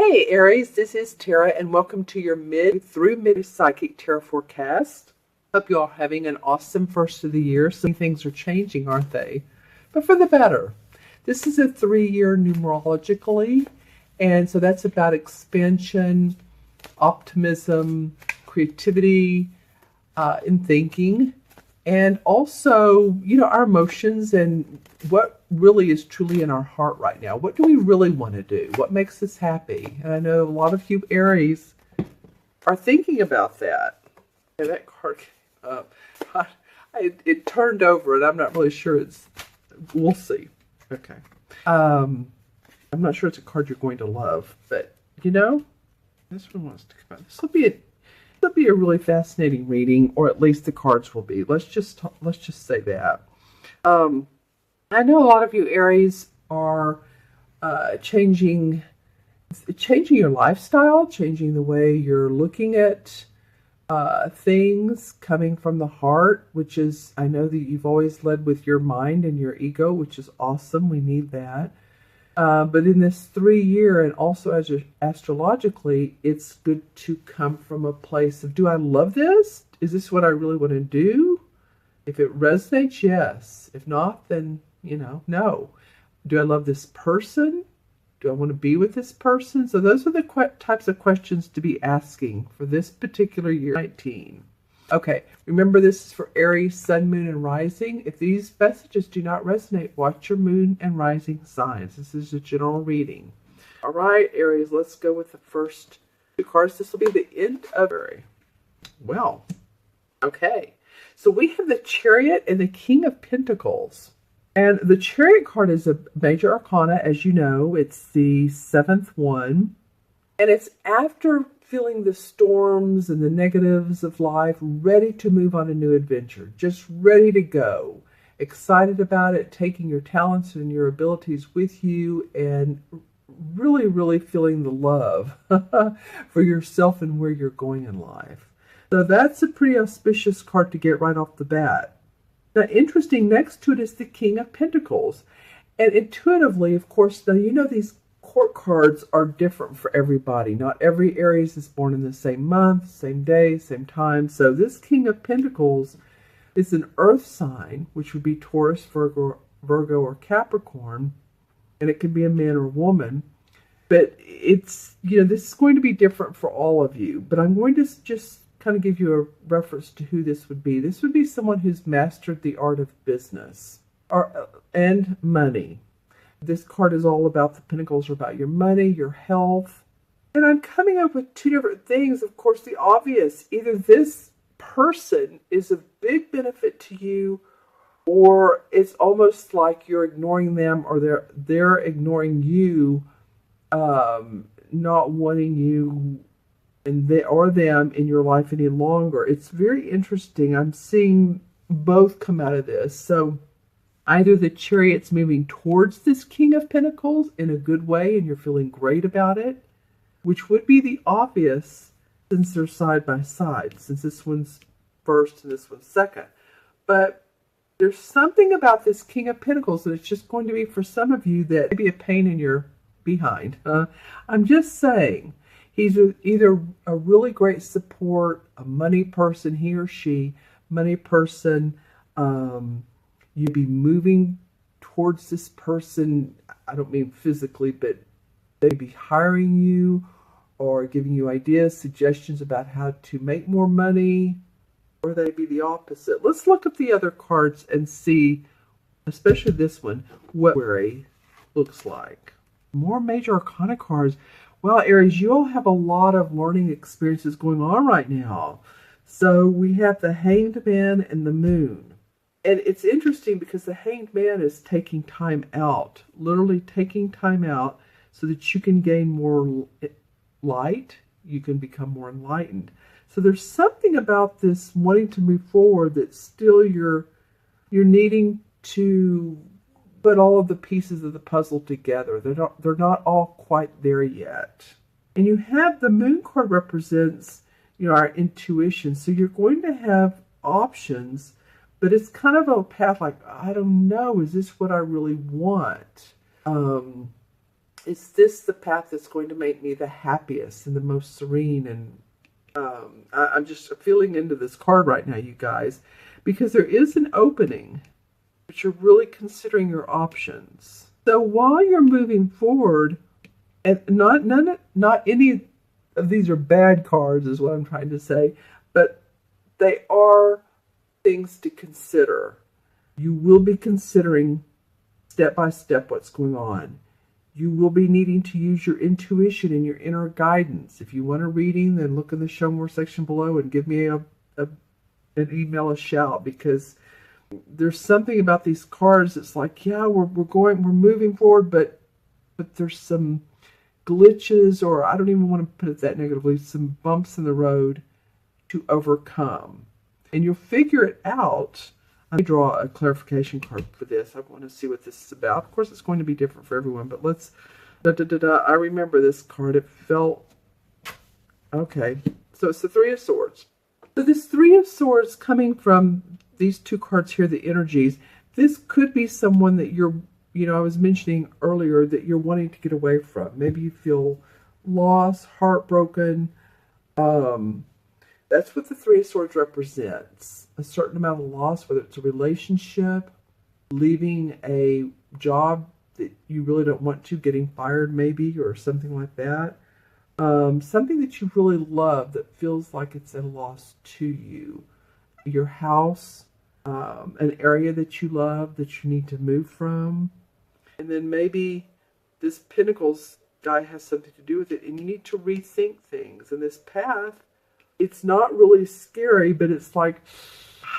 Hey Aries, this is Tara and welcome to your mid through mid psychic tarot forecast. Hope you all are having an awesome first of the year. So many things are changing, aren't they? But for the better. This is a 3-year numerologically, and so that's about expansion, optimism, creativity, and thinking, and also, our emotions and what really is truly in our heart right now. What do we really want to do? What makes us happy? And I know a lot of you Aries are thinking about that. And that card came up. It turned over, and I'm not really sure we'll see. Okay. I'm not sure it's a card you're going to love, but this one wants to come out. This will be a really fascinating reading, or at least the cards will be. Let's just say that. I know a lot of you Aries are changing your lifestyle, changing the way you're looking at things, coming from the heart, which is, I know that you've always led with your mind and your ego, which is awesome. We need that. But in this 3-year, and also as astrologically, it's good to come from a place of, do I love this? Is this what I really want to do? If it resonates, yes. If not, then, no. Do I love this person? Do I want to be with this person? So those are the types of questions to be asking for this particular year, 19. Okay, remember this is for Aries, Sun, Moon, and Rising. If these messages do not resonate, watch your Moon and Rising signs. This is a general reading. All right, Aries, let's go with the first 2 cards. This will be the end of Aries. Well, okay. So we have the Chariot and the King of Pentacles. And the Chariot card is a major arcana, as you know. It's the 7th one. And it's after feeling the storms and the negatives of life, ready to move on a new adventure, just ready to go, excited about it, taking your talents and your abilities with you, and really, really feeling the love for yourself and where you're going in life. So that's a pretty auspicious card to get right off the bat. Now, interesting, next to it is the King of Pentacles. And intuitively, of course, now these court cards are different for everybody. Not every Aries is born in the same month, same day, same time. So this King of Pentacles is an earth sign, which would be Taurus, Virgo, or Capricorn. And it can be a man or woman. But it's, this is going to be different for all of you. But I'm going to just kind of give you a reference to who this would be. This would be someone who's mastered the art of business and money. This card is all about, the pentacles are about your money, your health. And I'm coming up with 2 different things. Of course, the obvious, either this person is of big benefit to you, or it's almost like you're ignoring them, or they're ignoring you, not wanting you and them in your life any longer. It's very interesting. I'm seeing both come out of this. So either the Chariot's moving towards this King of Pentacles in a good way and you're feeling great about it, which would be the obvious since they're side by side, since this one's first and this one's second. But there's something about this King of Pentacles that it's just going to be, for some of you, that may be a pain in your behind. I'm just saying, he's either a really great support, a money person, he or she, money person. You'd be moving towards this person. I don't mean physically, but they'd be hiring you or giving you ideas, suggestions about how to make more money, or they'd be the opposite. Let's look at the other cards and see, especially this one, what Aries looks like. More major arcana cards. Well, Aries, you all have a lot of learning experiences going on right now. So we have the Hanged Man and the Moon. And it's interesting because the Hanged Man is taking time out, literally taking time out so that you can gain more light, you can become more enlightened. So there's something about this wanting to move forward that still you're needing to put all of the pieces of the puzzle together. They're not all quite there yet. And you have the Moon card represents, our intuition. So you're going to have options, but it's kind of a path like, I don't know, is this what I really want? Is this the path that's going to make me the happiest and the most serene? And I'm just feeling into this card right now, you guys, because there is an opening, but you're really considering your options. So while you're moving forward, and not any of these are bad cards, is what I'm trying to say, but they are things to consider. You will be considering step by step what's going on. You will be needing to use your intuition and your inner guidance. If you want a reading, then look in the show more section below and give me an email, a shout, because there's something about these cards that's like, yeah, we're moving forward, but there's some glitches, or I don't even want to put it that negatively, some bumps in the road to overcome. And you'll figure it out. Let me draw a clarification card for this. I want to see what this is about. Of course, it's going to be different for everyone, but let's... I remember this card. It felt... Okay, so it's the Three of Swords. So this Three of Swords coming from these two cards here, the energies, this could be someone that you're, I was mentioning earlier, that you're wanting to get away from. Maybe you feel lost, heartbroken. That's what the Three of Swords represents. A certain amount of loss, whether it's a relationship, leaving a job that you really don't want to, getting fired maybe, or something like that. Something that you really love that feels like it's a loss to you. Your house, an area that you love that you need to move from. And then maybe this Pentacles guy has something to do with it, and you need to rethink things. And this path, it's not really scary, but it's like,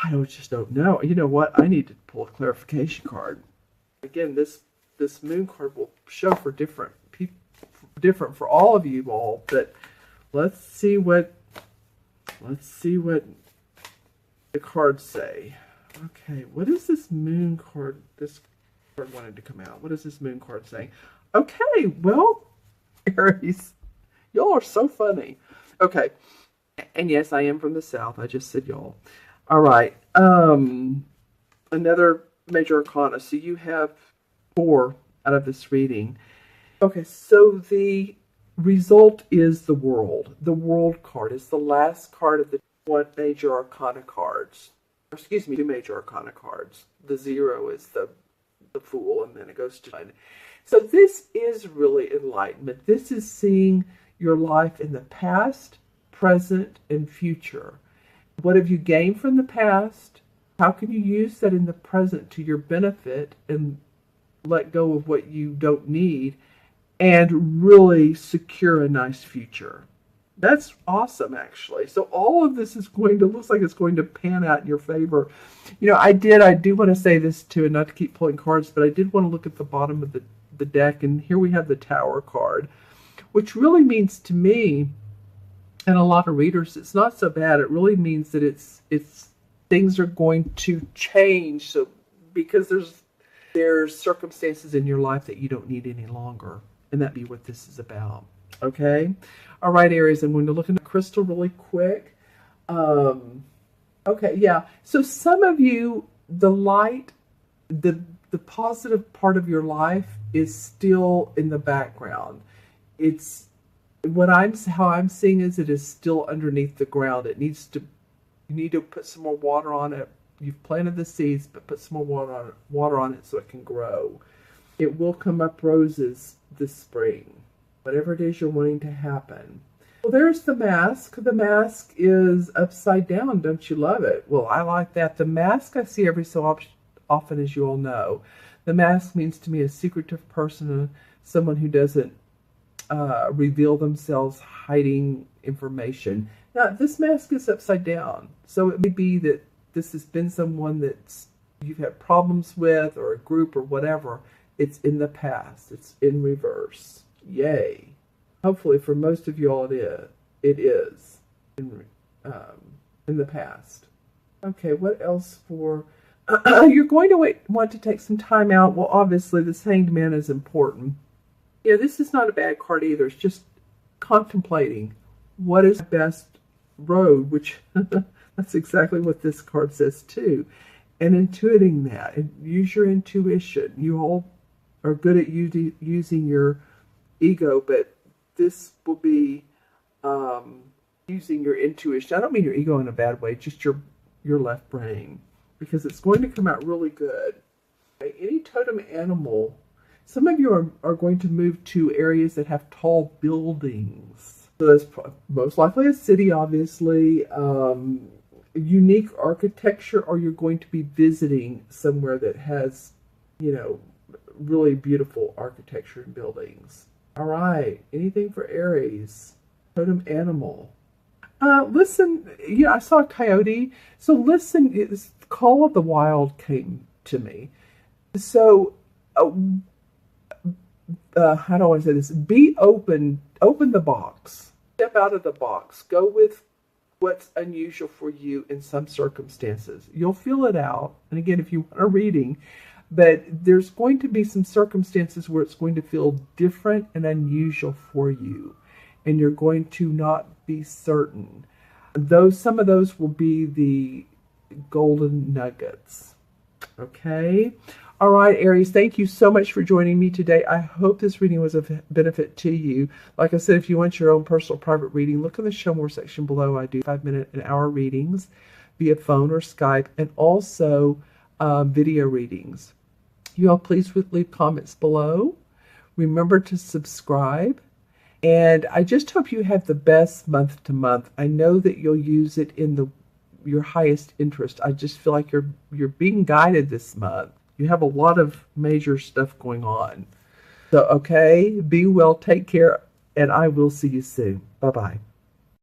I just don't know. You know what? I need to pull a clarification card. Again, this moon card will show for different people, different for all of you all. But let's see what the cards say. Okay, what is this moon card? This card wanted to come out. What is this moon card saying? Okay, well, Aries, y'all are so funny. Okay, and yes, I am from the South. I just said y'all. All right, another major arcana. So you have 4 out of this reading. Okay, so the result is the World. The World card is the last card of the 1 major arcana cards. Excuse me, 2 major arcana cards. The 0 is the Fool, and then it goes to 9. So this is really enlightenment. This is seeing your life in the past, present, and future. What have you gained from the past? How can you use that in the present to your benefit and let go of what you don't need and really secure a nice future? That's awesome, actually. So all of this is looks like it's going to pan out in your favor. I do want to say this too, and not to keep pulling cards, but I did want to look at the bottom of the deck, and here we have the Tower card, which really means to me, and a lot of readers, it's not so bad. It really means that it's things are going to change. So because there's circumstances in your life that you don't need any longer, and that'd be what this is about. Okay. All right, Aries, I'm going to look at the crystal really quick. Okay, yeah. So some of you, the light, the positive part of your life is still in the background. It's how I'm seeing is it is still underneath the ground. You need to put some more water on it. You've planted the seeds, but put some more water on it so it can grow. It will come up roses this spring. Whatever it is you're wanting to happen. Well, there's the mask. The mask is upside down. Don't you love it? Well, I like that. The mask I see every so often, as you all know. The mask means to me a secretive person, someone who doesn't reveal themselves, hiding information. Now, this mask is upside down. So it may be that this has been someone that you've had problems with, or a group or whatever. It's in the past. It's in reverse. Yay. Hopefully for most of you all it is in the past. Okay, what else for... You're going to want to take some time out. Well, obviously this Hanged Man is important. Yeah, this is not a bad card either. It's just contemplating what is the best road, which that's exactly what this card says too. And intuiting that, and use your intuition. You all are good at using your ego, but this will be using your intuition. I don't mean your ego in a bad way, just your left brain, because it's going to come out really good. Okay, any totem animal, some of you are going to move to areas that have tall buildings. So that's most likely a city, obviously, unique architecture, or you're going to be visiting somewhere that has, really beautiful architecture and buildings. All right, anything for Aries? Totem animal. Listen, I saw a coyote. So listen, it's Call of the Wild came to me. So, how do I say this? Be open the box. Step out of the box. Go with what's unusual for you in some circumstances. You'll feel it out. And again, if you want a reading, but there's going to be some circumstances where it's going to feel different and unusual for you. And you're going to not be certain. Some of those will be the golden nuggets. Okay? All right, Aries, thank you so much for joining me today. I hope this reading was of benefit to you. Like I said, if you want your own personal private reading, look in the Show More section below. I do 5-minute and hour readings via phone or Skype, and also video readings. You all please leave comments below. Remember to subscribe. And I just hope you have the best month to month. I know that you'll use it in your highest interest. I just feel like you're being guided this month. You have a lot of major stuff going on. So, okay, be well, take care, and I will see you soon. Bye-bye.